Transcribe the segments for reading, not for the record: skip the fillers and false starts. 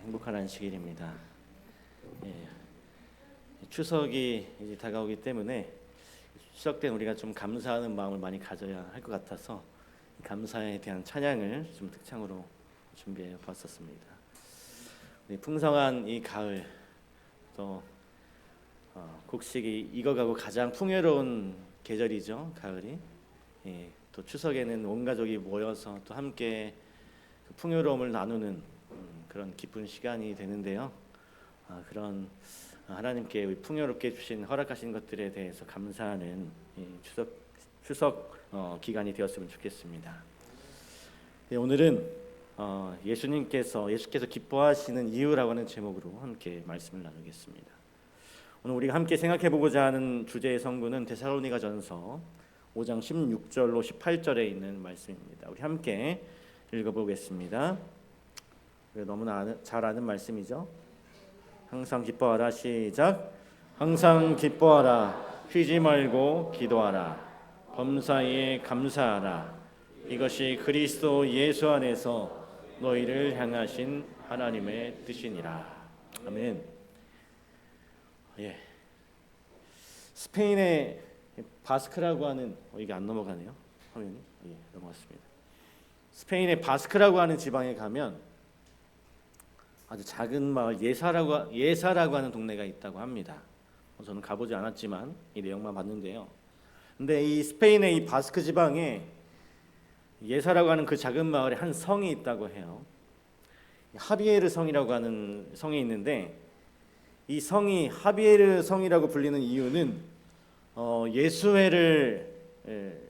행복한 안식일입니다. 예, 추석이 이제 다가오기 때문에 추석 때 우리가 좀 감사하는 마음을 많이 가져야 할 것 같아서 감사에 대한 찬양을 좀 특창으로 준비해 봤었습니다. 우리 풍성한 이 가을 또 곡식이 익어가고 가장 풍요로운 계절이죠, 가을이. 또 추석에는 온 가족이 모여서 또 함께 그 풍요로움을 나누는 그런 기쁜 시간이 되는데요. 그런 하나님께 풍요롭게 주신 허락하신 것들에 대해서 감사하는 추석 기간이 되었으면 좋겠습니다. 오늘은 예수께서 기뻐하시는 이유라고 하는 제목으로 함께 말씀을 나누겠습니다. 오늘 우리가 함께 생각해보고자 하는 주제의 성구는 데살로니가전서 5장 16절로 18절에 있는 말씀입니다. 우리 함께 읽어보겠습니다. 너무나 잘 아는 말씀이죠. 항상 기뻐하라. 시작. 항상 기뻐하라. 쉬지 말고 기도하라. 범사에 감사하라. 이것이 그리스도 예수 안에서 너희를 향하신 하나님의 뜻이니라. 아멘. 스페인의 바스크라고 하는 이게 안 넘어가네요. 화면이 넘어갔습니다. 스페인의 바스크라고 하는 지방에 가면 아주 작은 마을 예사라고 하는 동네가 있다고 합니다. 저는 가보지 않았지만 이 내용만 봤는데요. 근데 이 스페인의 이 바스크 지방에 예사라고 하는 그 작은 마을에 한 성이 있다고 해요. 하비에르 성이라고 하는 성이 있는데 이 성이 하비에르 성이라고 불리는 이유는 예수회를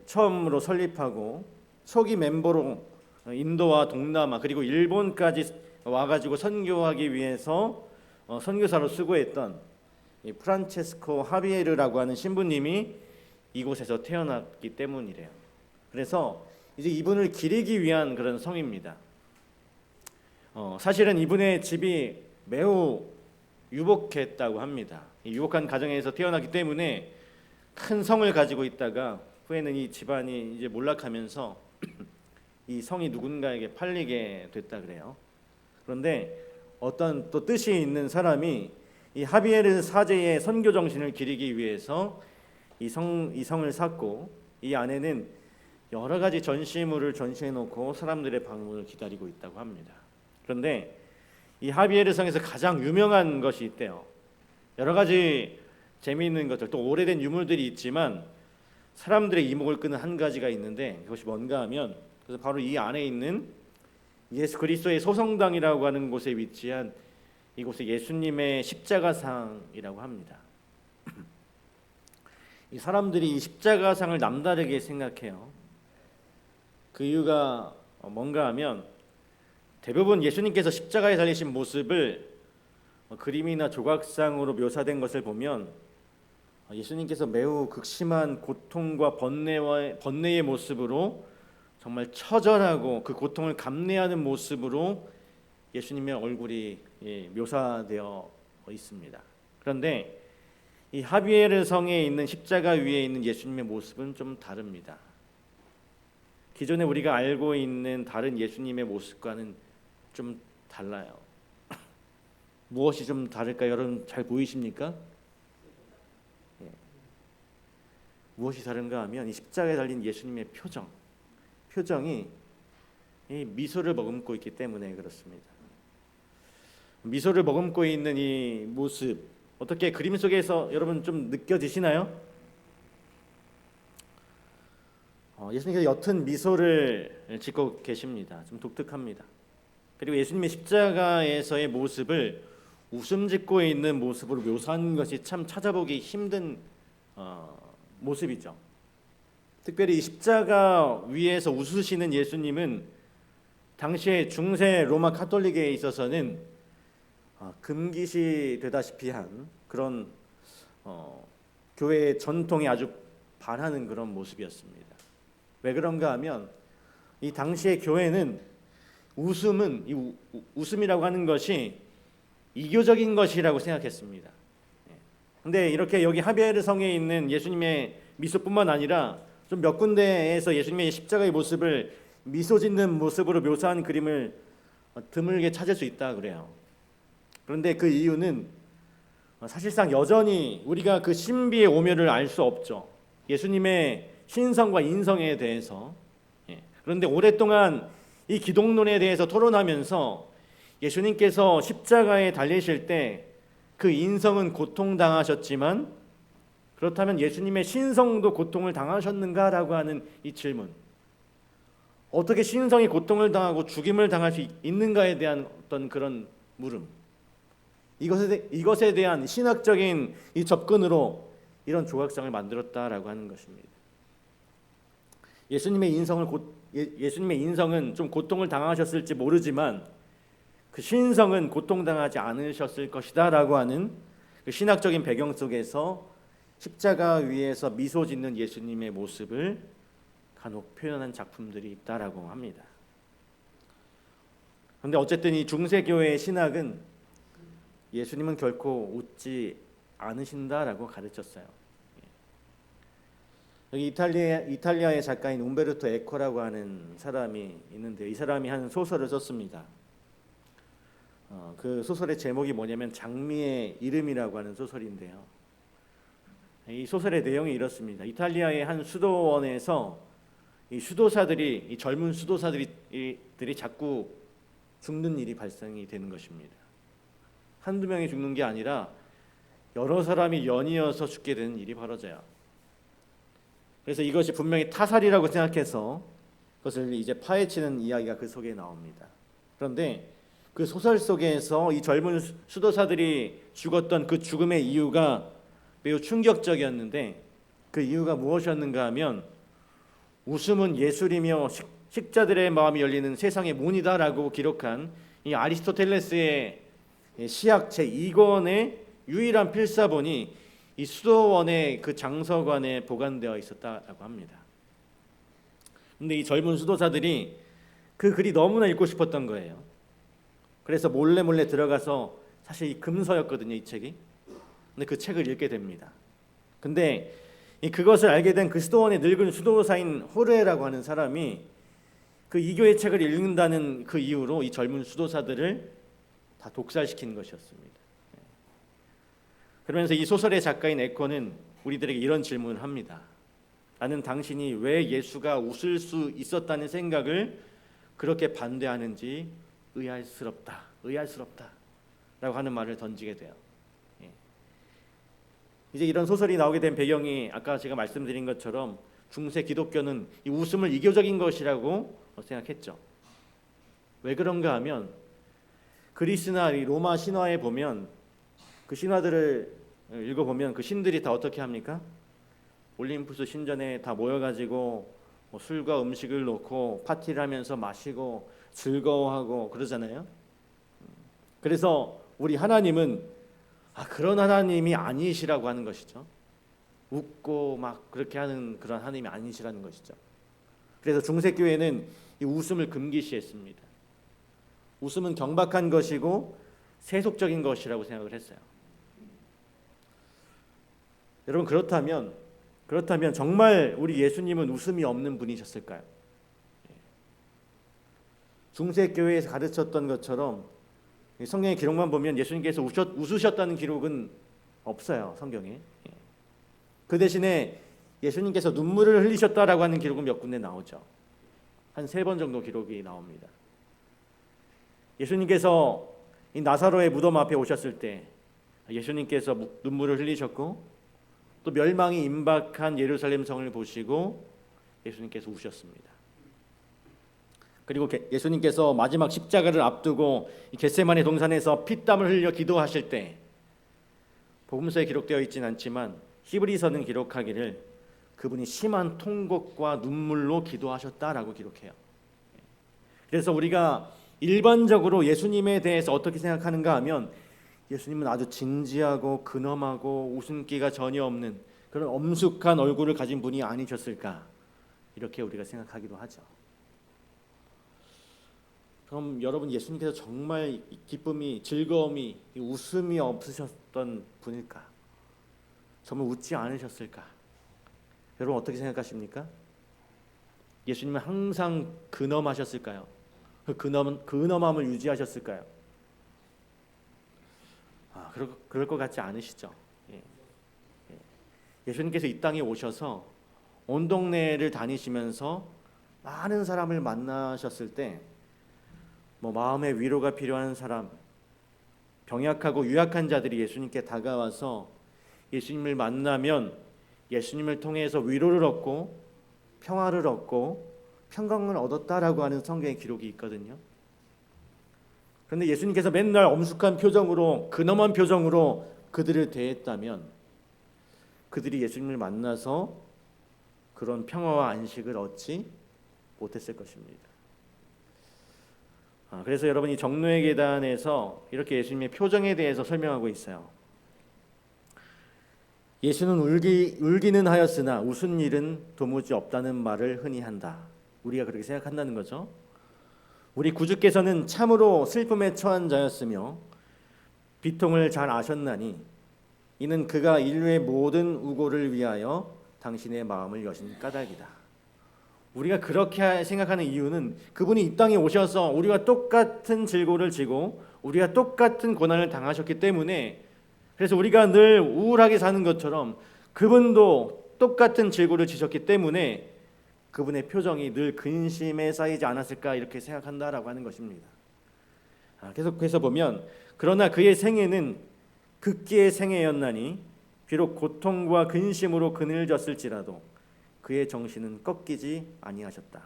처음으로 설립하고 초기 멤버로 인도와 동남아 그리고 일본까지 와가지고 선교하기 위해서 선교사로 수고했던 프란체스코 하비에르라고 하는 신부님이 이곳에서 태어났기 때문이래요. 그래서 이제 이분을 기리기 위한 그런 성입니다. 사실은 이분의 집이 매우 유복했다고 합니다. 유복한 가정에서 태어났기 때문에 큰 성을 가지고 있다가 후에는 이 집안이 이제 몰락하면서 이 성이 누군가에게 팔리게 됐다 그래요. 그런데 어떤 또 뜻이 있는 사람이 이 하비에르 사제의 선교 정신을 기리기 위해서 이 성을 샀고 이 안에는 여러 가지 전시물을 전시해 놓고 사람들의 방문을 기다리고 있다고 합니다. 그런데 이 하비에르 성에서 가장 유명한 것이 있대요. 여러 가지 재미있는 것들 또 오래된 유물들이 있지만 사람들의 이목을 끄는 한 가지가 있는데 그것이 뭔가 하면 그래서 바로 이 안에 있는 예수 그리스도의 소성당이라고 하는 곳에 위치한 이곳에 예수님의 십자가상이라고 합니다. 이 사람들이 이 십자가상을 남다르게 생각해요. 그 이유가 뭔가 하면 대부분 예수님께서 십자가에 달리신 모습을 그림이나 조각상으로 묘사된 것을 보면 예수님께서 매우 극심한 고통과 번뇌의 모습으로 정말 처절하고 그 고통을 감내하는 모습으로 예수님의 얼굴이 묘사되어 있습니다. 그런데 이 하비에르 성에 있는 십자가 위에 있는 예수님의 모습은 좀 다릅니다. 기존에 우리가 알고 있는 다른 예수님의 모습과는 좀 달라요. 무엇이 좀 다를까요? 여러분 잘 보이십니까? 무엇이 다른가 하면 이 십자가에 달린 예수님의 표정이 이 미소를 머금고 있기 때문에 그렇습니다. 미소를 머금고 있는 이 모습 어떻게 그림 속에서 여러분 좀 느껴지시나요? 예수님께서 옅은 미소를 짓고 계십니다. 좀 독특합니다. 그리고 예수님의 십자가에서의 모습을 웃음 짓고 있는 모습으로 묘사한 것이 참 찾아보기 힘든 모습이죠. 특별히 이 십자가 위에서 웃으시는 예수님은 당시에 중세 로마 카톨릭에 있어서는 금기시 되다시피 한 그런 교회의 전통에 아주 반하는 그런 모습이었습니다. 왜 그런가 하면 이 당시의 교회는 웃음이라고 하는 것이 이교적인 것이라고 생각했습니다. 근데 이렇게 여기 하비에르 성에 있는 예수님의 미소뿐만 아니라 좀 몇 군데에서 예수님의 십자가의 모습을 미소 짓는 모습으로 묘사한 그림을 드물게 찾을 수 있다 그래요. 그런데 그 이유는 사실상 여전히 우리가 그 신비의 오묘를 알 수 없죠. 예수님의 신성과 인성에 대해서. 그런데 오랫동안 이 기독론에 대해서 토론하면서 예수님께서 십자가에 달리실 때 그 인성은 고통당하셨지만 그렇다면 예수님의 신성도 고통을 당하셨는가라고 하는 이 질문, 어떻게 신성이 고통을 당하고 죽임을 당할 수 있는가에 대한 어떤 그런 물음, 이것에 대한 신학적인 이 접근으로 이런 조각상을 만들었다라고 하는 것입니다. 예수님의 인성은 좀 고통을 당하셨을지 모르지만 그 신성은 고통당하지 않으셨을 것이다라고 하는 그 신학적인 배경 속에서 십자가 위에서 미소 짓는 예수님의 모습을 간혹 표현한 작품들이 있다라고 합니다. 그런데 어쨌든 이 중세교회의 신학은 예수님은 결코 웃지 않으신다라고 가르쳤어요. 여기 이탈리아의 작가인 움베르토 에코라고 하는 사람이 있는데 이 사람이 한 소설을 썼습니다. 그 소설의 제목이 뭐냐면 장미의 이름이라고 하는 소설인데요. 이 소설의 내용이 이렇습니다. 이탈리아의 한 수도원에서 이 젊은 수도사들이 자꾸 죽는 일이 발생이 되는 것입니다. 한두 명이 죽는 게 아니라 여러 사람이 연이어서 죽게 되는 일이 벌어져요. 그래서 이것이 분명히 타살이라고 생각해서 그것을 이제 파헤치는 이야기가 그 속에 나옵니다. 그런데 그 소설 속에서 이 젊은 수도사들이 죽었던 그 죽음의 이유가 매우 충격적이었는데 그 이유가 무엇이었는가 하면 웃음은 예술이며 식자들의 마음이 열리는 세상의 문이다라고 기록한 이 아리스토텔레스의 시학 제2권의 유일한 필사본이 이 수도원의 그 장서관에 보관되어 있었다라고 합니다. 근데 이 젊은 수도사들이 그 글이 너무나 읽고 싶었던 거예요. 그래서 몰래 들어가서, 사실 이 금서였거든요, 이 책이. 근데 그 책을 읽게 됩니다. 근데 그것을 알게 된 그 수도원의 늙은 수도사인 호르에라고 하는 사람이 그 이교의 책을 읽는다는 그 이유로 이 젊은 수도사들을 다 독살시키는 것이었습니다. 그러면서 이 소설의 작가인 에코는 우리들에게 이런 질문을 합니다. 나는 당신이 왜 예수가 웃을 수 있었다는 생각을 그렇게 반대하는지 의아스럽다 라고 하는 말을 던지게 돼요. 이제 이런 소설이 나오게 된 배경이 아까 제가 말씀드린 것처럼 중세 기독교는 이 웃음을 이교적인 것이라고 생각했죠. 왜 그런가 하면 그리스나 이 로마 신화에 보면 그 신화들을 읽어보면 그 신들이 다 어떻게 합니까? 올림푸스 신전에 다 모여가지고 술과 음식을 놓고 파티를 하면서 마시고 즐거워하고 그러잖아요. 그래서 우리 하나님은 그런 하나님이 아니시라고 하는 것이죠. 웃고 막 그렇게 하는 그런 하나님이 아니시라는 것이죠. 그래서 중세교회는 이 웃음을 금기시했습니다. 웃음은 경박한 것이고 세속적인 것이라고 생각을 했어요. 여러분, 그렇다면 정말 우리 예수님은 웃음이 없는 분이셨을까요? 중세교회에서 가르쳤던 것처럼 성경의 기록만 보면 예수님께서 웃으셨다는 기록은 없어요, 성경에. 그 대신에 예수님께서 눈물을 흘리셨다라고 하는 기록은 몇 군데 나오죠. 한 3번 정도 기록이 나옵니다. 예수님께서 이 나사로의 무덤 앞에 오셨을 때 예수님께서 눈물을 흘리셨고, 또 멸망이 임박한 예루살렘 성을 보시고 예수님께서 우셨습니다. 그리고 예수님께서 마지막 십자가를 앞두고 겟세마네 동산에서 피땀을 흘려 기도하실 때, 복음서에 기록되어 있지는 않지만 히브리서는 기록하기를 그분이 심한 통곡과 눈물로 기도하셨다라고 기록해요. 그래서 우리가 일반적으로 예수님에 대해서 어떻게 생각하는가 하면 예수님은 아주 진지하고 근엄하고 웃음기가 전혀 없는 그런 엄숙한 얼굴을 가진 분이 아니셨을까, 이렇게 우리가 생각하기도 하죠. 그럼 여러분, 예수님께서 정말 기쁨이, 즐거움이, 웃음이 없으셨던 분일까? 정말 웃지 않으셨을까? 여러분 어떻게 생각하십니까? 예수님은 항상 근엄하셨을까요? 그 근엄함을 유지하셨을까요? 그럴 것 같지 않으시죠? 예. 예. 예수님께서 이 땅에 오셔서 온 동네를 다니시면서 많은 사람을 만나셨을 때 마음의 위로가 필요한 사람, 병약하고 유약한 자들이 예수님께 다가와서 예수님을 만나면 예수님을 통해서 위로를 얻고 평화를 얻고 평강을 얻었다라고 하는 성경의 기록이 있거든요. 그런데 예수님께서 맨날 엄숙한 표정으로 근엄한 표정으로 그들을 대했다면 그들이 예수님을 만나서 그런 평화와 안식을 얻지 못했을 것입니다. 그래서 여러분 이 정노의 계단에서 이렇게 예수님의 표정에 대해서 설명하고 있어요. 예수는 울기는 하였으나 웃은 일은 도무지 없다는 말을 흔히 한다. 우리가 그렇게 생각한다는 거죠. 우리 구주께서는 참으로 슬픔에 처한 자였으며 비통을 잘 아셨나니 이는 그가 인류의 모든 우고를 위하여 당신의 마음을 여신 까닭이다. 우리가 그렇게 생각하는 이유는 그분이 이 땅에 오셔서 우리와 똑같은 질고를 지고 우리가 똑같은 고난을 당하셨기 때문에, 그래서 우리가 늘 우울하게 사는 것처럼 그분도 똑같은 질고를 지셨기 때문에 그분의 표정이 늘 근심에 쌓이지 않았을까 이렇게 생각한다라고 하는 것입니다. 계속해서 보면 그러나 그의 생애는 극기의 생애였나니 비록 고통과 근심으로 그늘졌을지라도 그의 정신은 꺾이지 아니하셨다.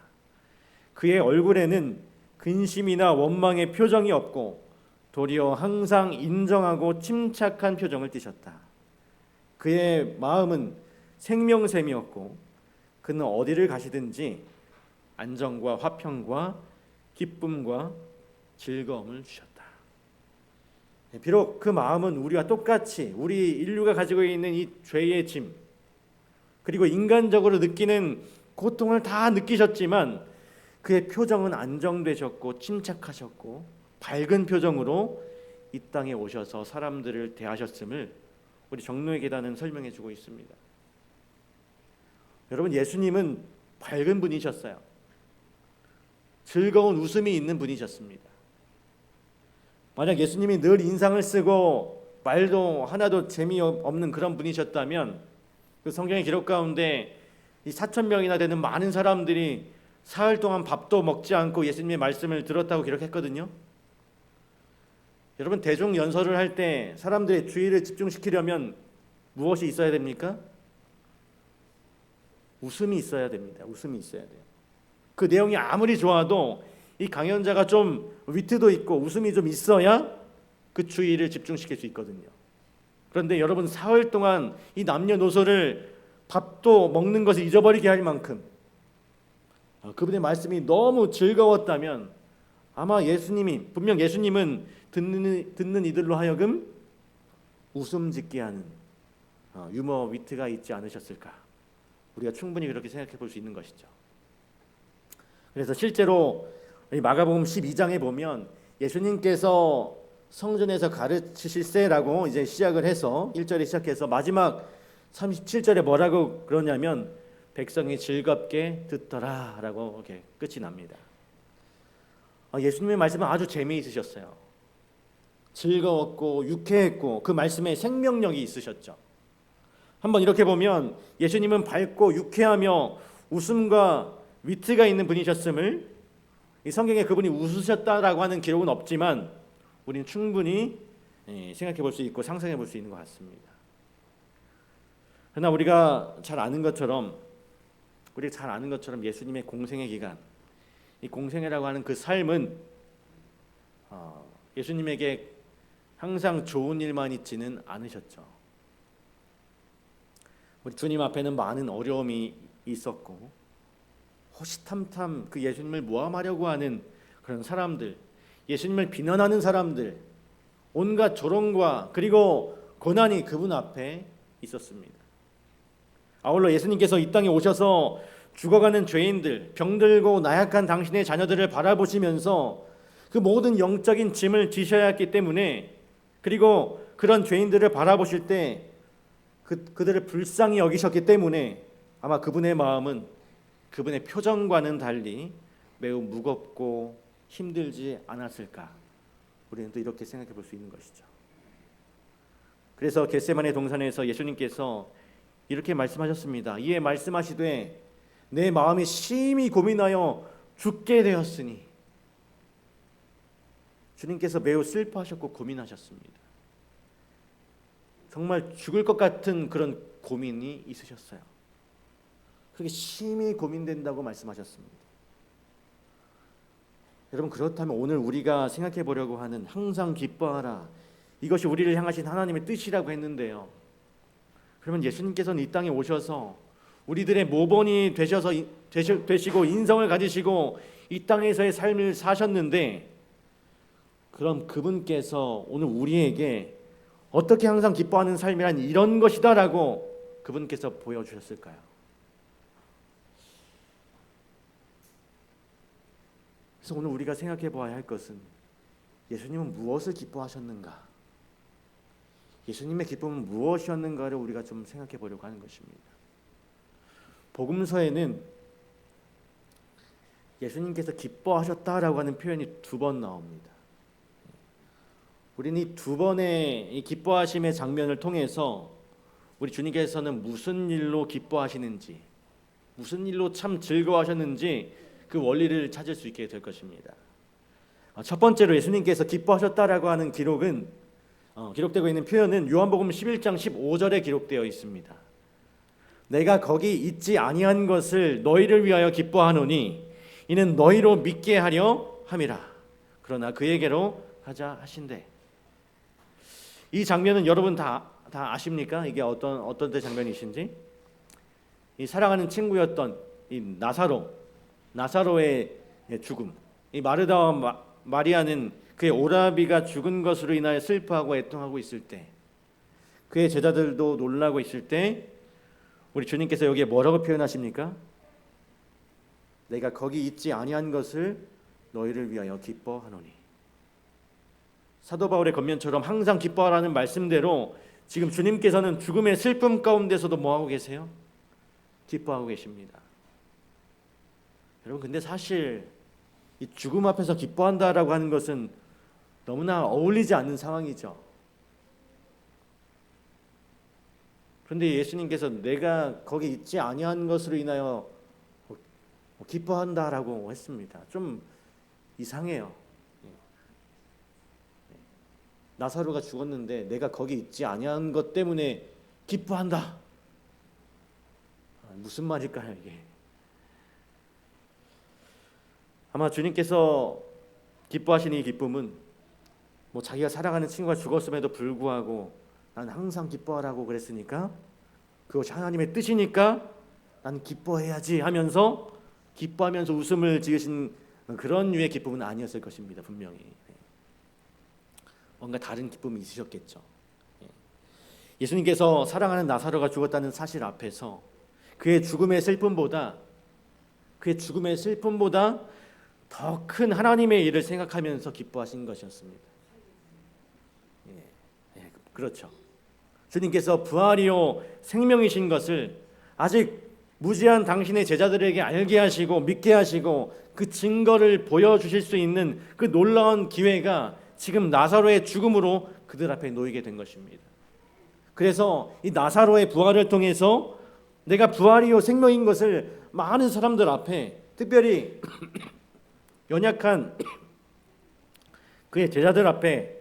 그의 얼굴에는 근심이나 원망의 표정이 없고 도리어 항상 인정하고 침착한 표정을 띠셨다. 그의 마음은 생명샘이었고 그는 어디를 가시든지 안정과 화평과 기쁨과 즐거움을 주셨다. 비록 그 마음은 우리와 똑같이 우리 인류가 가지고 있는 이 죄의 짐 그리고 인간적으로 느끼는 고통을 다 느끼셨지만 그의 표정은 안정되셨고 침착하셨고 밝은 표정으로 이 땅에 오셔서 사람들을 대하셨음을 우리 정노의 계단은 설명해 주고 있습니다. 여러분, 예수님은 밝은 분이셨어요. 즐거운 웃음이 있는 분이셨습니다. 만약 예수님이 늘 인상을 쓰고 말도 하나도 재미없는 그런 분이셨다면 그 성경의 기록 가운데 이 4,000명이나 되는 많은 사람들이 사흘 동안 밥도 먹지 않고 예수님의 말씀을 들었다고 기록했거든요. 여러분, 대중 연설을 할 때 사람들의 주의를 집중시키려면 무엇이 있어야 됩니까? 웃음이 있어야 됩니다. 웃음이 있어야 돼요. 그 내용이 아무리 좋아도 이 강연자가 좀 위트도 있고 웃음이 좀 있어야 그 주의를 집중시킬 수 있거든요. 그런데 여러분, 사흘 동안 이 남녀노소를 밥도 먹는 것을 잊어버리게 할 만큼 그분의 말씀이 너무 즐거웠다면 아마 분명 예수님은 듣는 이들로 하여금 웃음 짓게 하는 유머 위트가 있지 않으셨을까? 우리가 충분히 그렇게 생각해 볼 수 있는 것이죠. 그래서 실제로 마가복음 12장에 보면 예수님께서 성전에서 가르치실세라고 이제 시작을 해서 1절에 시작해서 마지막 37절에 뭐라고 그러냐면 백성이 즐겁게 듣더라라고 이렇게 끝이 납니다. 예수님의 말씀은 아주 재미있으셨어요. 즐거웠고 유쾌했고 그 말씀에 생명력이 있으셨죠. 한번 이렇게 보면 예수님은 밝고 유쾌하며 웃음과 위트가 있는 분이셨음을 이 성경에 그분이 웃으셨다라고 하는 기록은 없지만 우리는 충분히 생각해 볼 수 있고 상상해 볼 수 있는 것 같습니다. 그러나 우리가 잘 아는 것처럼 예수님의 공생의 기간, 이 공생애라고 하는 그 삶은 예수님에게 항상 좋은 일만 있지는 않으셨죠. 우리 주님 앞에는 많은 어려움이 있었고 호시탐탐 그 예수님을 모함하려고 하는 그런 사람들, 예수님을 비난하는 사람들, 온갖 조롱과 그리고 고난이 그분 앞에 있었습니다. 아울러 예수님께서 이 땅에 오셔서 죽어가는 죄인들, 병들고 나약한 당신의 자녀들을 바라보시면서 그 모든 영적인 짐을 지셔야 했기 때문에, 그리고 그런 죄인들을 바라보실 때 그들을 불쌍히 여기셨기 때문에 아마 그분의 마음은 그분의 표정과는 달리 매우 무겁고 힘들지 않았을까? 우리는 또 이렇게 생각해 볼 수 있는 것이죠. 그래서 겟세마네 동산에서 예수님께서 이렇게 말씀하셨습니다. 이에 말씀하시되 내 마음이 심히 고민하여 죽게 되었으니. 주님께서 매우 슬퍼하셨고 고민하셨습니다. 정말 죽을 것 같은 그런 고민이 있으셨어요. 그렇게 심히 고민된다고 말씀하셨습니다. 여러분, 그렇다면 오늘 우리가 생각해 보려고 하는 항상 기뻐하라, 이것이 우리를 향하신 하나님의 뜻이라고 했는데요. 그러면 예수님께서는 이 땅에 오셔서 우리들의 모본이 되시고 인성을 가지시고 이 땅에서의 삶을 사셨는데, 그럼 그분께서 오늘 우리에게 어떻게 항상 기뻐하는 삶이란 이런 것이다라고 그분께서 보여주셨을까요? 그래서 오늘 우리가 생각해 보아야 할 것은, 예수님은 무엇을 기뻐하셨는가? 예수님의 기쁨은 무엇이었는가를 우리가 좀 생각해 보려고 하는 것입니다. 복음서에는 예수님께서 기뻐하셨다라고 하는 표현이 2번 나옵니다. 우리는 이 2번의 이 기뻐하심의 장면을 통해서 우리 주님께서는 무슨 일로 기뻐하시는지, 무슨 일로 참 즐거워하셨는지 그 원리를 찾을 수 있게 될 것입니다. 첫 번째로 예수님께서 기뻐하셨다라고 하는 기록되고 있는 표현은 요한복음 11장 15절에 기록되어 있습니다. 내가 거기 있지 아니한 것을 너희를 위하여 기뻐하노니 이는 너희로 믿게 하려 함이라. 그러나 그에게로 가자 하신대. 이 장면은 여러분 다 아십니까? 이게 어떤 때 장면이신지? 이 사랑하는 친구였던 이 나사로의 죽음. 이 마르다와 마리아는 그의 오라비가 죽은 것으로 인하여 슬퍼하고 애통하고 있을 때, 그의 제자들도 놀라고 있을 때, 우리 주님께서 여기에 뭐라고 표현하십니까? 내가 거기 있지 아니한 것을 너희를 위하여 기뻐하노니. 사도 바울의 권면처럼 항상 기뻐하라는 말씀대로 지금 주님께서는 죽음의 슬픔 가운데서도 뭐하고 계세요? 기뻐하고 계십니다. 여러분, 근데 사실 이 죽음 앞에서 기뻐한다라고 하는 것은 너무나 어울리지 않는 상황이죠. 그런데 예수님께서 내가 거기 있지 아니한 것으로 인하여 기뻐한다라고 했습니다. 좀 이상해요. 나사로가 죽었는데 내가 거기 있지 아니한 것 때문에 기뻐한다. 무슨 말일까요, 이게? 아마 주님께서 기뻐하시는 이 기쁨은 자기가 사랑하는 친구가 죽었음에도 불구하고 난 항상 기뻐하라고 그랬으니까, 그것이 하나님의 뜻이니까 난 기뻐해야지 하면서 기뻐하면서 웃음을 지으신 그런 류의 기쁨은 아니었을 것입니다. 분명히 뭔가 다른 기쁨이 있으셨겠죠. 예수님께서 사랑하는 나사로가 죽었다는 사실 앞에서 그의 죽음의 슬픔보다 더 큰 하나님의 일을 생각하면서 기뻐하신 것이었습니다. 그렇죠. 주님께서 부활이요 생명이신 것을 아직 무지한 당신의 제자들에게 알게 하시고 믿게 하시고 그 증거를 보여주실 수 있는 그 놀라운 기회가 지금 나사로의 죽음으로 그들 앞에 놓이게 된 것입니다. 그래서 이 나사로의 부활을 통해서 내가 부활이요 생명인 것을 많은 사람들 앞에, 특별히 연약한 그의 제자들 앞에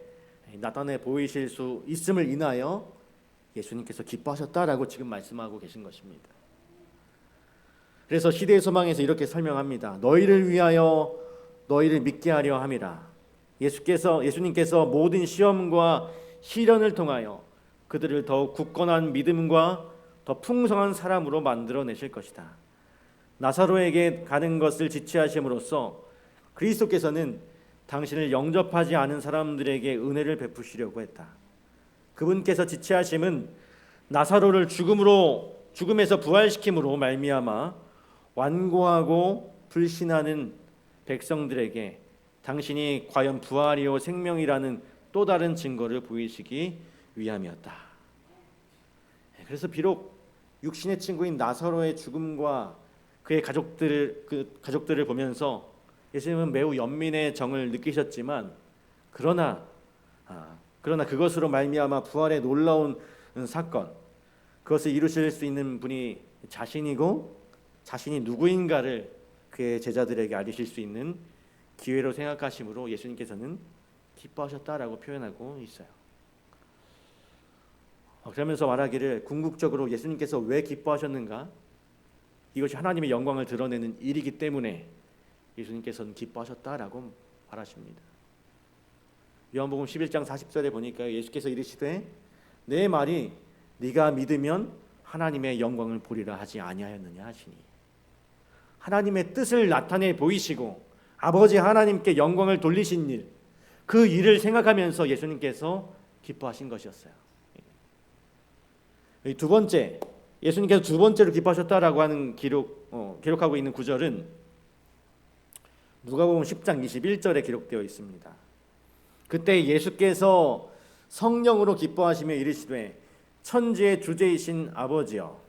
나타내 보이실 수 있음을 인하여 예수님께서 기뻐하셨다라고 지금 말씀하고 계신 것입니다. 그래서 시대의 소망에서 이렇게 설명합니다. 너희를 위하여 너희를 믿게 하려 함이라. 예수님께서 모든 시험과 시련을 통하여 그들을 더욱 굳건한 믿음과 더 풍성한 사람으로 만들어내실 것이다. 나사로에게 가는 것을 지체하심으로써 그리스도께서는 당신을 영접하지 않은 사람들에게 은혜를 베푸시려고 했다. 그분께서 지체하심은 나사로를 죽음에서 부활시킴으로 말미암아 완고하고 불신하는 백성들에게 당신이 과연 부활이요 생명이라는 또 다른 증거를 보이시기 위함이었다. 그래서 비록 육신의 친구인 나사로의 죽음과 그의 가족들을 보면서 예수님은 매우 연민의 정을 느끼셨지만, 그러나 그러나 그것으로 말미암아 부활의 놀라운 사건, 그것을 이루실 수 있는 분이 자신이고 자신이 누구인가를 그의 제자들에게 알리실 수 있는 기회로 생각하심으로 예수님께서는 기뻐하셨다라고 표현하고 있어요. 그러면서 말하기를 궁극적으로 예수님께서 왜 기뻐하셨는가? 이것이 하나님의 영광을 드러내는 일이기 때문에 예수님께서는 기뻐하셨다라고 말하십니다. 요한복음 11장 40절에 보니까 예수께서 이르시되 내 말이 네가 믿으면 하나님의 영광을 보리라 하지 아니하였느냐 하시니, 하나님의 뜻을 나타내 보이시고 아버지 하나님께 영광을 돌리신 일, 그 일을 생각하면서 예수님께서 기뻐하신 것이었어요. 두 번째, 예수님께서 두 번째로 기뻐하셨다라고 하는 기록하고 있는 구절은 누가복음 10장 21절에 기록되어 있습니다. 그때 예수께서 성령으로 기뻐하시며 이르시되 천지의 주제이신 아버지여,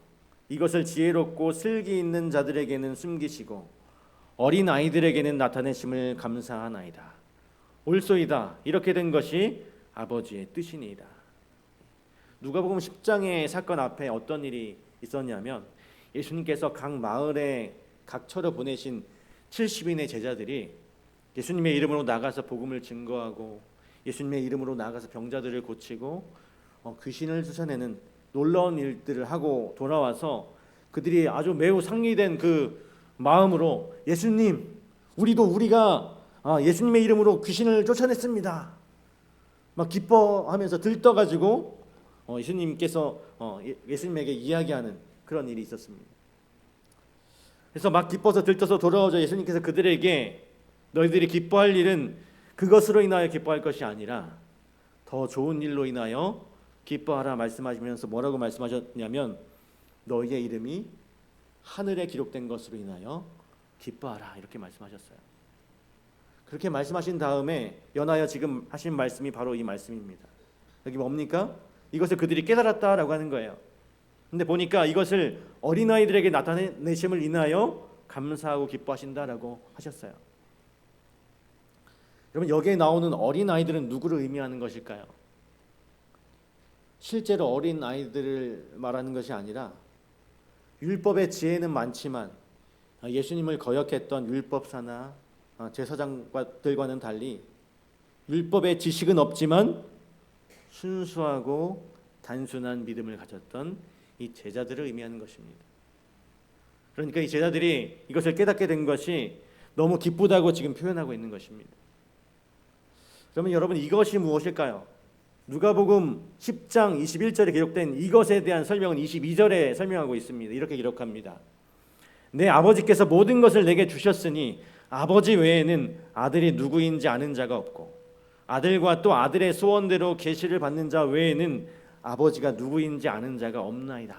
이것을 지혜롭고 슬기 있는 자들에게는 숨기시고 어린 아이들에게는 나타내심을 감사하나이다. 옳소이다. 이렇게 된 것이 아버지의 뜻이니이다. 누가복음 10장의 사건 앞에 어떤 일이 있었냐면, 예수님께서 각 마을에 각처로 보내신 70인의 제자들이 예수님의 이름으로 나가서 복음을 증거하고 예수님의 이름으로 나가서 병자들을 고치고 귀신을 쫓아내는 놀라운 일들을 하고 돌아와서 그들이 아주 매우 상리된 그 마음으로 예수님, 우리가 예수님의 이름으로 귀신을 쫓아냈습니다. 막 기뻐하면서 들떠가지고 예수님께서 예수님에게 이야기하는 그런 일이 있었습니다. 그래서 막 기뻐서 들떠서 돌아오자 예수님께서 그들에게 너희들이 기뻐할 일은 그것으로 인하여 기뻐할 것이 아니라 더 좋은 일로 인하여 기뻐하라 말씀하시면서 뭐라고 말씀하셨냐면, 너희의 이름이 하늘에 기록된 것으로 인하여 기뻐하라, 이렇게 말씀하셨어요. 그렇게 말씀하신 다음에 연하여 지금 하신 말씀이 바로 이 말씀입니다. 여기 뭡니까? 이것을 그들이 깨달았다라고 하는 거예요. 근데 보니까 이것을 어린아이들에게 나타내심을 인하여 감사하고 기뻐하신다라고 하셨어요. 여러분, 여기에 나오는 어린아이들은 누구를 의미하는 것일까요? 실제로 어린아이들을 말하는 것이 아니라 율법의 지혜는 많지만 예수님을 거역했던 율법사나 제사장들과는 달리 율법의 지식은 없지만 순수하고 단순한 믿음을 가졌던 이 제자들을 의미하는 것입니다. 그러니까 이 제자들이 이것을 깨닫게 된 것이 너무 기쁘다고 지금 표현하고 있는 것입니다. 그러면 여러분, 이것이 무엇일까요? 누가복음 10장 21절에 기록된 이것에 대한 설명은 22절에 설명하고 있습니다. 이렇게 기록합니다. 내 아버지께서 모든 것을 내게 주셨으니 아버지 외에는 아들이 누구인지 아는 자가 없고 아들과 또 아들의 소원대로 계시를 받는 자 외에는 아버지가 누구인지 아는 자가 없나이다.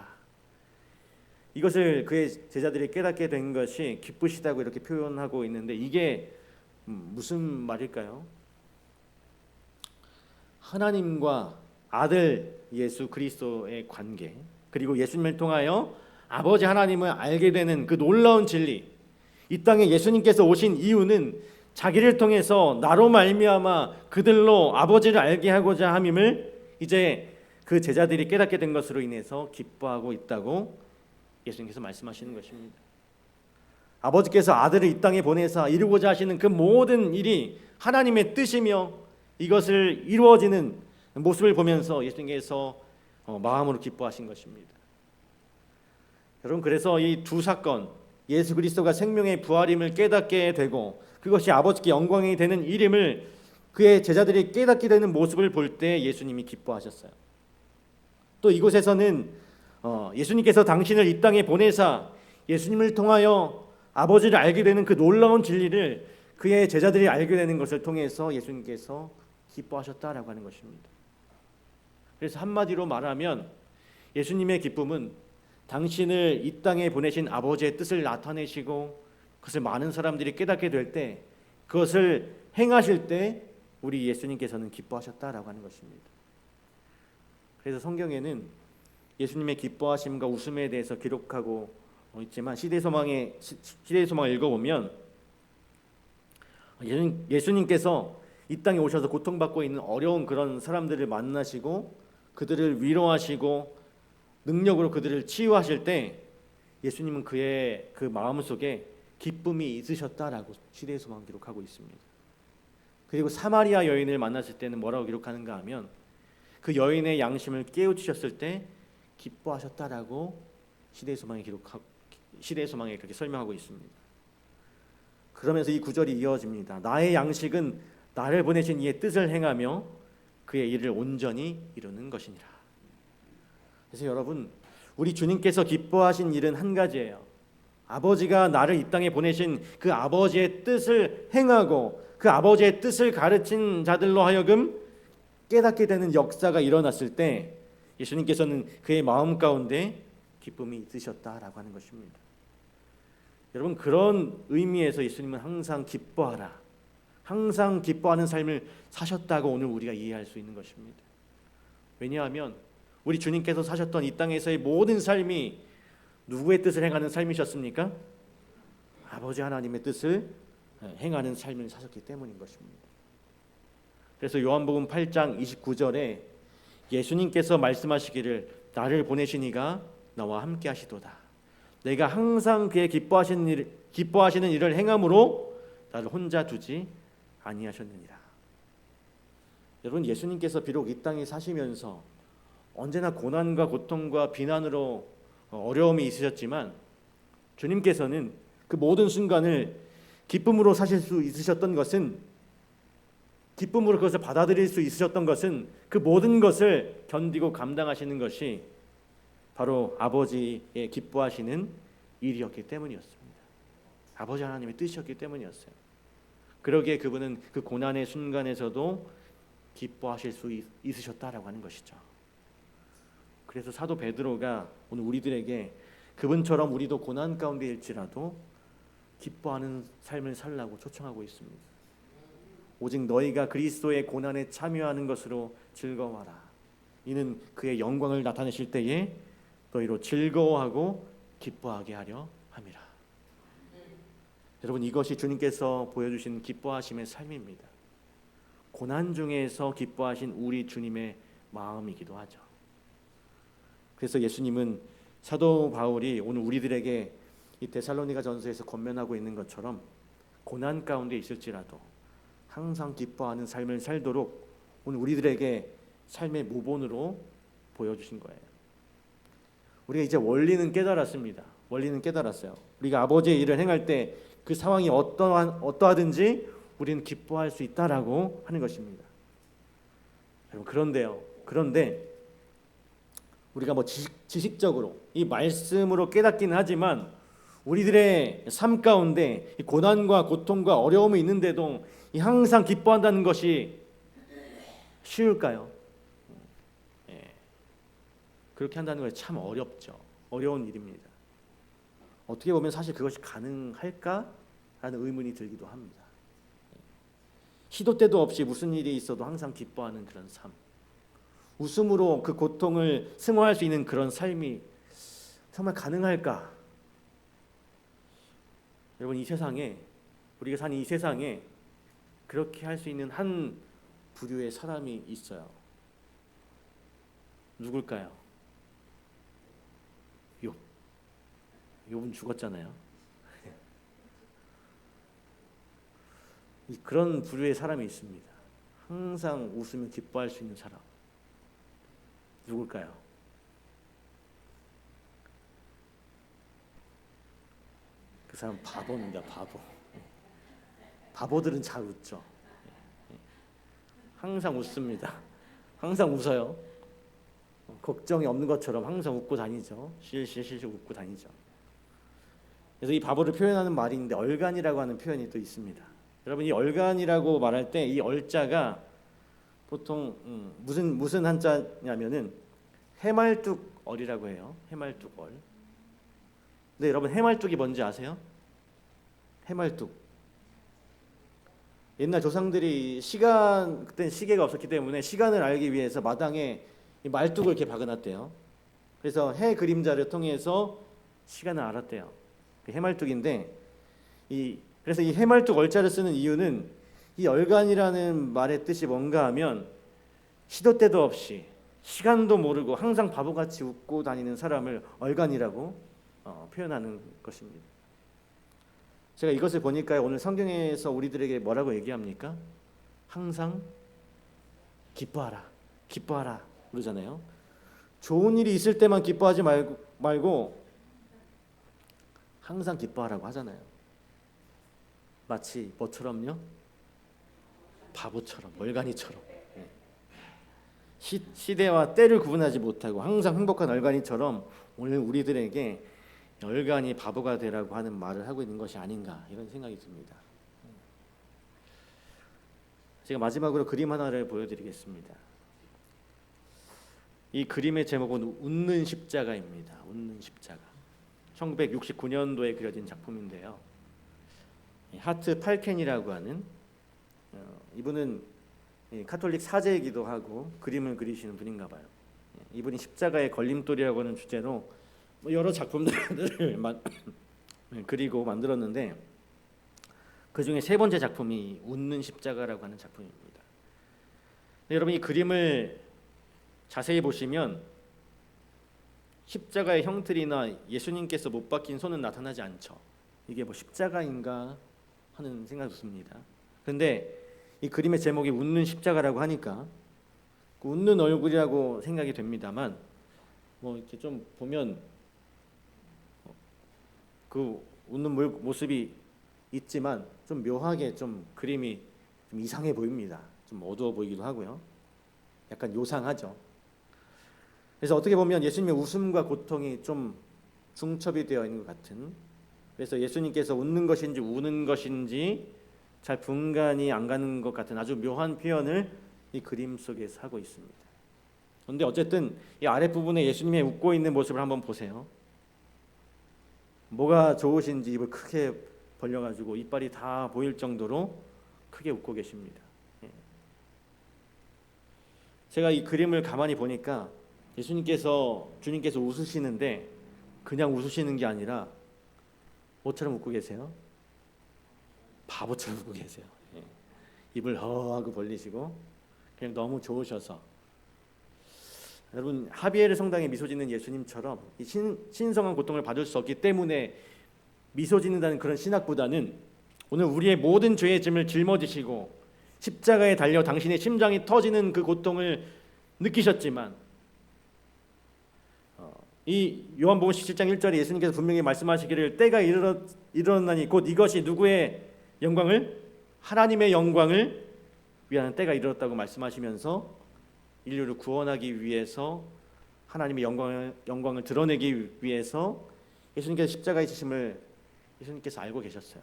이것을 그의 제자들이 깨닫게 된 것이 기쁘시다고 이렇게 표현하고 있는데, 이게 무슨 말일까요? 하나님과 아들 예수 그리스도의 관계, 그리고 예수님을 통하여 아버지 하나님을 알게 되는 그 놀라운 진리, 이 땅에 예수님께서 오신 이유는 자기를 통해서 나로 말미암아 그들로 아버지를 알게 하고자 함임을 이제 그 제자들이 깨닫게 된 것으로 인해서 기뻐하고 있다고 예수님께서 말씀하시는 것입니다. 아버지께서 아들을 이 땅에 보내사 이루고자 하시는 그 모든 일이 하나님의 뜻이며 이것을 이루어지는 모습을 보면서 예수님께서 마음으로 기뻐하신 것입니다. 여러분, 그래서 이 두 사건, 예수 그리스도가 생명의 부활임을 깨닫게 되고 그것이 아버지께 영광이 되는 일임을 그의 제자들이 깨닫게 되는 모습을 볼 때 예수님이 기뻐하셨어요. 또 이곳에서는 예수님께서 당신을 이 땅에 보내사 예수님을 통하여 아버지를 알게 되는 그 놀라운 진리를 그의 제자들이 알게 되는 것을 통해서 예수님께서 기뻐하셨다라고 하는 것입니다. 그래서 한마디로 말하면 예수님의 기쁨은 당신을 이 땅에 보내신 아버지의 뜻을 나타내시고 그것을 많은 사람들이 깨닫게 될 때, 그것을 행하실 때 우리 예수님께서는 기뻐하셨다라고 하는 것입니다. 그래서 성경에는 예수님의 기뻐하심과 웃음에 대해서 기록하고 있지만 시대소망을 읽어보면 예수님께서 이 땅에 오셔서 고통받고 있는 어려운 그런 사람들을 만나시고 그들을 위로하시고 능력으로 그들을 치유하실 때 예수님은 그의 그 마음속에 기쁨이 있으셨다라고 시대의 소망 기록하고 있습니다. 그리고 사마리아 여인을 만났을 때는 뭐라고 기록하는가 하면 그 여인의 양심을 깨우치셨을 때 기뻐하셨다라고 시대의 소망에 그렇게 설명하고 있습니다. 그러면서 이 구절이 이어집니다. 나의 양식은 나를 보내신 이의 뜻을 행하며 그의 일을 온전히 이루는 것이니라. 그래서 여러분, 우리 주님께서 기뻐하신 일은 한 가지예요. 아버지가 나를 이 땅에 보내신 그 아버지의 뜻을 행하고 그 아버지의 뜻을 가르친 자들로 하여금 깨닫게 되는 역사가 일어났을 때 예수님께서는 그의 마음 가운데 기쁨이 있으셨다라고 하는 것입니다. 여러분, 그런 의미에서 예수님은 항상 기뻐하라, 항상 기뻐하는 삶을 사셨다고 오늘 우리가 이해할 수 있는 것입니다. 왜냐하면 우리 주님께서 사셨던 이 땅에서의 모든 삶이 누구의 뜻을 행하는 삶이셨습니까? 아버지 하나님의 뜻을 행하는 삶을 사셨기 때문인 것입니다. 그래서 요한복음 8장 29절에 예수님께서 말씀하시기를 나를 보내신 이가 나와 함께 하시도다. 내가 항상 그의 기뻐하시는 일을 행함으로 나를 혼자 두지 아니하셨느니라. 여러분, 예수님께서 비록 이 땅에 사시면서 언제나 고난과 고통과 비난으로 어려움이 있으셨지만 주님께서는 그 모든 순간을 기쁨으로 사실 수 있으셨던 것은, 기쁨으로 그것을 받아들일 수 있으셨던 것은 그 모든 것을 견디고 감당하시는 것이 바로 아버지의 기뻐하시는 일이었기 때문이었습니다. 아버지 하나님의 뜻이었기 때문이었어요. 그러기에 그분은 그 고난의 순간에서도 기뻐하실 수 있으셨다라고 하는 것이죠. 그래서 사도 베드로가 오늘 우리들에게 그분처럼 우리도 고난 가운데 일지라도 기뻐하는 삶을 살라고 초청하고 있습니다. 오직 너희가 그리스도의 고난에 참여하는 것으로 즐거워하라. 이는 그의 영광을 나타내실 때에 너희로 즐거워하고 기뻐하게 하려 함이라. 여러분, 이것이 주님께서 보여주신 기뻐하심의 삶입니다. 고난 중에서 기뻐하신 우리 주님의 마음이기도 하죠. 그래서 예수님은 사도 바울이 오늘 우리들에게 이 데살로니가 전서에서 권면하고 있는 것처럼 고난 가운데 있을지라도 항상 기뻐하는 삶을 살도록 오늘 우리들에게 삶의 모본으로 보여주신 거예요. 우리가 이제 원리는 깨달았습니다. 원리는 깨달았어요. 우리가 아버지의 일을 행할 때 그 상황이 어떠하든지 우리는 기뻐할 수 있다라고 하는 것입니다. 여러분, 그런데 우리가 뭐 지식적으로 이 말씀으로 깨닫기는 하지만 우리들의 삶 가운데 이 고난과 고통과 어려움이 있는데도 이 항상 기뻐한다는 것이 쉬울까요? 그렇게 한다는 것이 참 어렵죠. 어려운 일입니다. 어떻게 보면 사실 그것이 가능할까라는 의문이 들기도 합니다. 시도 때도 없이 무슨 일이 있어도 항상 기뻐하는 그런 삶, 웃음으로 그 고통을 승화할 수 있는 그런 삶이 정말 가능할까? 여러분, 이 세상에, 우리가 사는 이 세상에 그렇게 할 수 있는 한 부류의 사람이 있어요. 누굴까요? 욥은 죽었잖아요. 그런 부류의 사람이 있습니다. 항상 웃으며 기뻐할 수 있는 사람. 누굴까요? 그 사람 바보입니다. 바보. 바보들은 잘 웃죠. 항상 웃습니다. 항상 웃어요. 걱정이 없는 것처럼 항상 웃고 다니죠. 실실 웃고 다니죠. 그래서 이 바보를 표현하는 말이 있는데 얼간이라고 하는 표현이 또 있습니다. 여러분, 이 얼간이라고 말할 때 이 얼자가 보통 무슨 한자냐면은 해말뚝얼이라고 해요. 해말뚝얼. 근데 여러분, 해말뚝이 뭔지 아세요? 해말뚝. 옛날 조상들이 그때는 시계가 없었기 때문에 시간을 알기 위해서 마당에 이 말뚝을 이렇게 박아놨대요. 그래서 해 그림자를 통해서 시간을 알았대요. 그 해말뚝인데 그래서 이 해말뚝 얼자를 쓰는 이유는 이 열간이라는 말의 뜻이 뭔가 하면 시도 때도 없이 시간도 모르고 항상 바보같이 웃고 다니는 사람을 얼간이라고 표현하는 것입니다. 제가 이것을 보니까 오늘 성경에서 우리들에게 뭐라고 얘기합니까? 항상 기뻐하라, 기뻐하라 그러잖아요. 좋은 일이 있을 때만 기뻐하지 말고 항상 기뻐하라고 하잖아요. 마치 뭐처럼요? 바보처럼, 얼간이처럼. 시대와 때를 구분하지 못하고 항상 행복한 얼간이처럼 오늘 우리들에게 얼간이 바보가 되라고 하는 말을 하고 있는 것이 아닌가 이런 생각이 듭니다. 제가 마지막으로 그림 하나를 보여드리겠습니다. 이 그림의 제목은 웃는 십자가입니다. 웃는 십자가. 1969년도에 그려진 작품인데요. 하트 팔켄이라고 하는 이분은 카톨릭 사제이기도 하고 그림을 그리시는 분인가 봐요. 이분이 십자가의 걸림돌이라고 하는 주제로 여러 작품들을 그리고 만들었는데 그 중에 세 번째 작품이 웃는 십자가라고 하는 작품입니다. 여러분 이 그림을 자세히 보시면 십자가의 형틀이나 예수님께서 못 박힌 손은 나타나지 않죠. 이게 뭐 십자가인가 하는 생각이 듭니다. 그런데 이 그림의 제목이 웃는 십자가라고 하니까 그 웃는 얼굴이라고 생각이 됩니다만 뭐 이렇게 좀 보면 그 웃는 모습이 있지만 좀 묘하게 좀 그림이 좀 이상해 보입니다. 좀 어두워 보이기도 하고요. 약간 요상하죠. 그래서 어떻게 보면 예수님의 웃음과 고통이 좀 중첩이 되어 있는 것 같은, 그래서 예수님께서 웃는 것인지 우는 것인지 잘 분간이 안 가는 것 같은 아주 묘한 표현을 이 그림 속에서 하고 있습니다. 그런데 어쨌든 이 아랫부분에 예수님의 웃고 있는 모습을 한번 보세요. 뭐가 좋으신지 입을 크게 벌려가지고 이빨이 다 보일 정도로 크게 웃고 계십니다. 제가 이 그림을 가만히 보니까 주님께서 웃으시는데 그냥 웃으시는 게 아니라 뭐처럼 웃고 계세요? 바보처럼 웃고 계세요. 입을 허하고 벌리시고 그냥 너무 좋으셔서. 여러분 하비에르 성당에 미소 짓는 예수님처럼 이 신성한 고통을 받을 수 없기 때문에 미소 짓는다는 그런 신학보다는 오늘 우리의 모든 죄의 짐을 짊어지시고 십자가에 달려 당신의 심장이 터지는 그 고통을 느끼셨지만 이 요한복음 17장 1절에 예수님께서 분명히 말씀하시기를 때가 이르렀나니 곧 이것이 누구의 영광을? 하나님의 영광을 위하는 때가 이르렀다고 말씀하시면서 인류를 구원하기 위해서 하나님의 영광을 드러내기 위해서 예수님께서 십자가에 지심을 예수님께서 알고 계셨어요.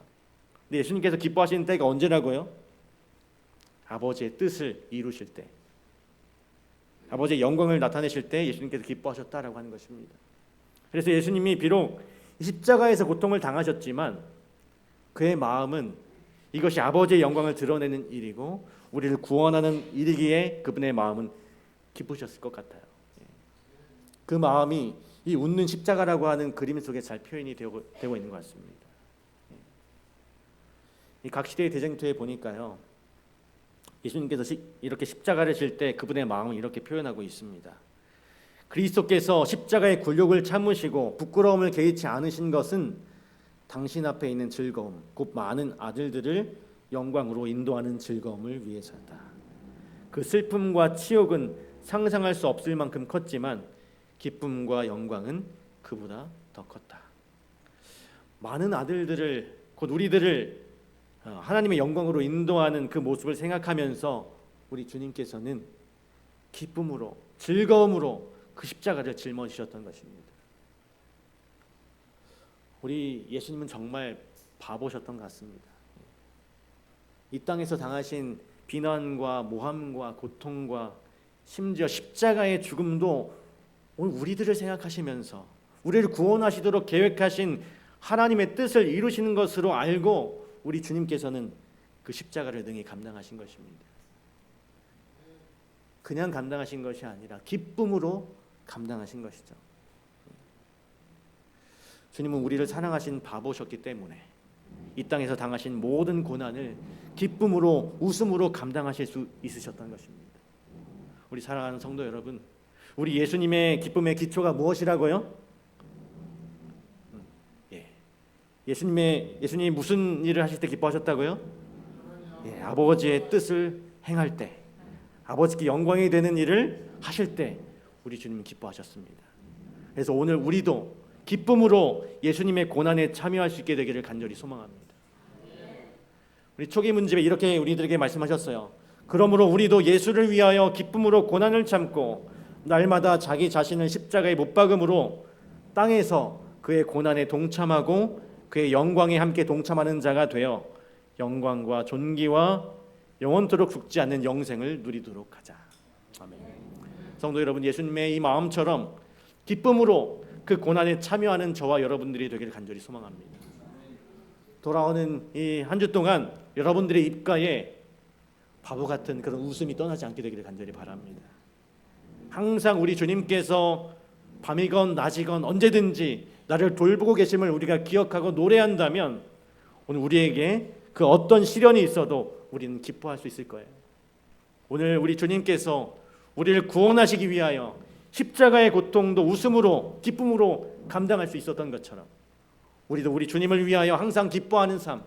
근데 예수님께서 기뻐하시는 때가 언제라고요? 아버지의 뜻을 이루실 때, 아버지의 영광을 나타내실 때 예수님께서 기뻐하셨다라고 하는 것입니다. 그래서 예수님이 비록 십자가에서 고통을 당하셨지만 그의 마음은 이것이 아버지의 영광을 드러내는 일이고 우리를 구원하는 일이기에 그분의 마음은 기쁘셨을 것 같아요. 그 마음이 이 웃는 십자가라고 하는 그림 속에 잘 표현이 되고 있는 것 같습니다. 이 각 시대의 대쟁투에 보니까요, 예수님께서 이렇게 십자가를 질 때 그분의 마음을 이렇게 표현하고 있습니다. 그리스도께서 십자가의 굴욕을 참으시고 부끄러움을 개의치 않으신 것은 당신 앞에 있는 즐거움, 곧 많은 아들들을 영광으로 인도하는 즐거움을 위해서다. 그 슬픔과 치욕은 상상할 수 없을 만큼 컸지만 기쁨과 영광은 그보다 더 컸다. 많은 아들들을, 곧 우리들을 하나님의 영광으로 인도하는 그 모습을 생각하면서 우리 주님께서는 기쁨으로, 즐거움으로 그 십자가를 짊어지셨던 것입니다. 우리 예수님은 정말 바보셨던 것 같습니다. 이 땅에서 당하신 비난과 모함과 고통과 심지어 십자가의 죽음도 오늘 우리들을 생각하시면서 우리를 구원하시도록 계획하신 하나님의 뜻을 이루시는 것으로 알고 우리 주님께서는 그 십자가를 능히 감당하신 것입니다. 그냥 감당하신 것이 아니라 기쁨으로 감당하신 것이죠. 주님은 우리를 사랑하신 바보셨기 때문에 이 땅에서 당하신 모든 고난을 기쁨으로 웃음으로 감당하실 수 있으셨던 것입니다. 우리 사랑하는 성도 여러분, 우리 예수님의 기쁨의 기초가 무엇이라고요? 예수님이 무슨 일을 하실 때 기뻐하셨다고요? 아버지의 뜻을 행할 때, 아버지께 영광이 되는 일을 하실 때 우리 주님 기뻐하셨습니다. 그래서 오늘 우리도 기쁨으로 예수님의 고난에 참여할 수 있게 되기를 간절히 소망합니다. 우리 초기 문집에 이렇게 우리들에게 말씀하셨어요. 그러므로 우리도 예수를 위하여 기쁨으로 고난을 참고 날마다 자기 자신을 십자가에 못 박음으로 땅에서 그의 고난에 동참하고 그의 영광에 함께 동참하는 자가 되어 영광과 존귀와 영원토록 죽지 않는 영생을 누리도록 하자. 아멘. 성도 여러분, 예수님의 이 마음처럼 기쁨으로 그 고난에 참여하는 저와 여러분들이 되기를 간절히 소망합니다. 돌아오는 이 한 주 동안 여러분들의 입가에 바보 같은 그런 웃음이 떠나지 않게 되기를 간절히 바랍니다. 항상 우리 주님께서 밤이건 낮이건 언제든지 나를 돌보고 계심을 우리가 기억하고 노래한다면 오늘 우리에게 그 어떤 시련이 있어도 우리는 기뻐할 수 있을 거예요. 오늘 우리 주님께서 우리를 구원하시기 위하여 십자가의 고통도 웃음으로 기쁨으로 감당할 수 있었던 것처럼 우리도 우리 주님을 위하여 항상 기뻐하는 삶,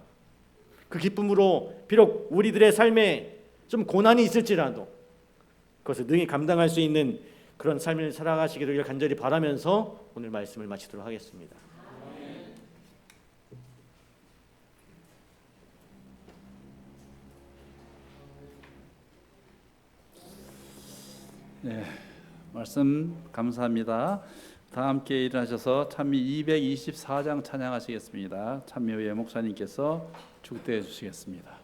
그 기쁨으로 비록 우리들의 삶에 좀 고난이 있을지라도 그것을 능히 감당할 수 있는 그런 삶을 살아가시게 되기를 간절히 바라면서 오늘 말씀을 마치도록 하겠습니다. 네, 말씀 감사합니다. 다 함께 일어나셔서 찬미 224장 찬양하시겠습니다. 찬미회 목사님께서 축도해 주시겠습니다.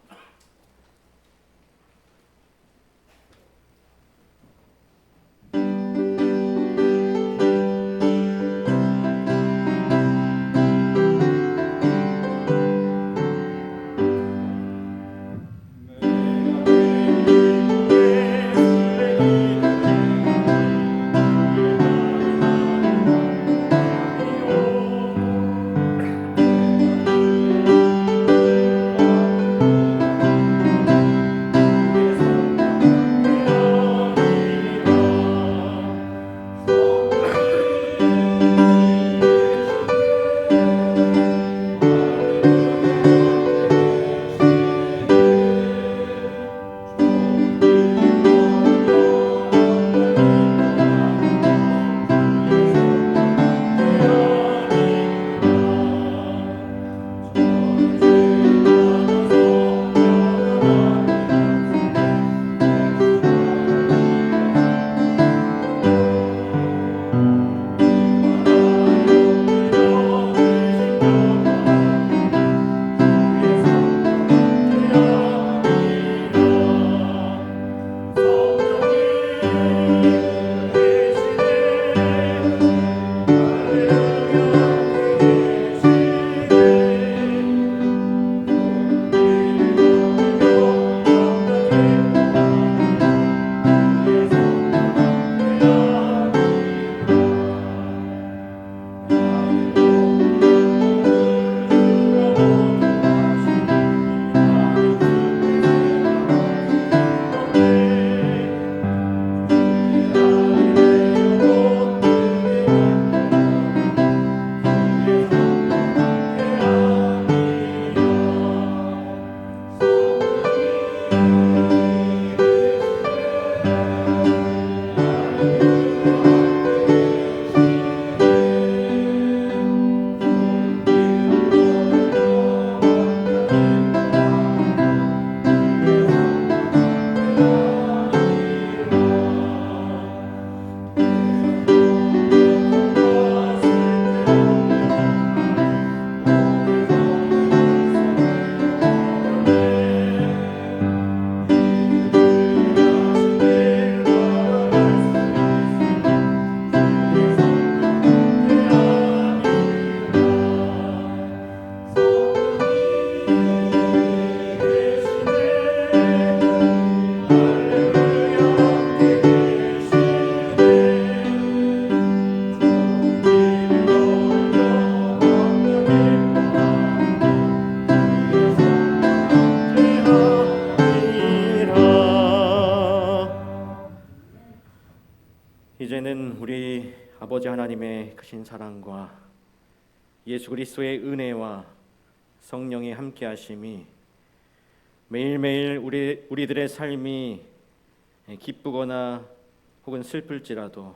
이제는 우리 아버지 하나님의 크신 사랑과 예수 그리스도의 은혜와 성령의 함께하심이 매일매일 우리들의 삶이 기쁘거나 혹은 슬플지라도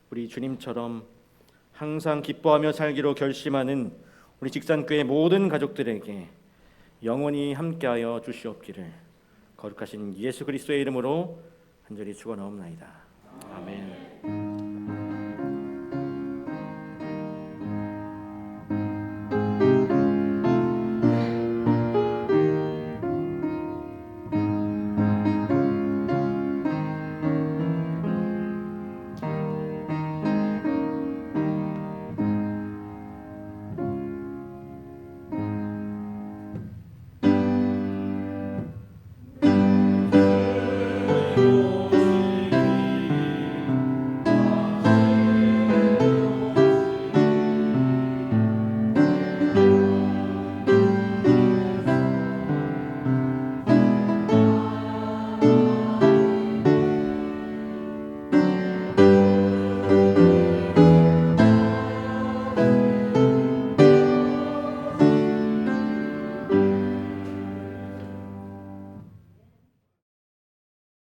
우리 주님처럼 항상 기뻐하며 살기로 결심하는 우리 직산교회 모든 가족들에게 영원히 함께하여 주시옵기를 거룩하신 예수 그리스도의 이름으로 간절히 축원하옵나이다. 아멘.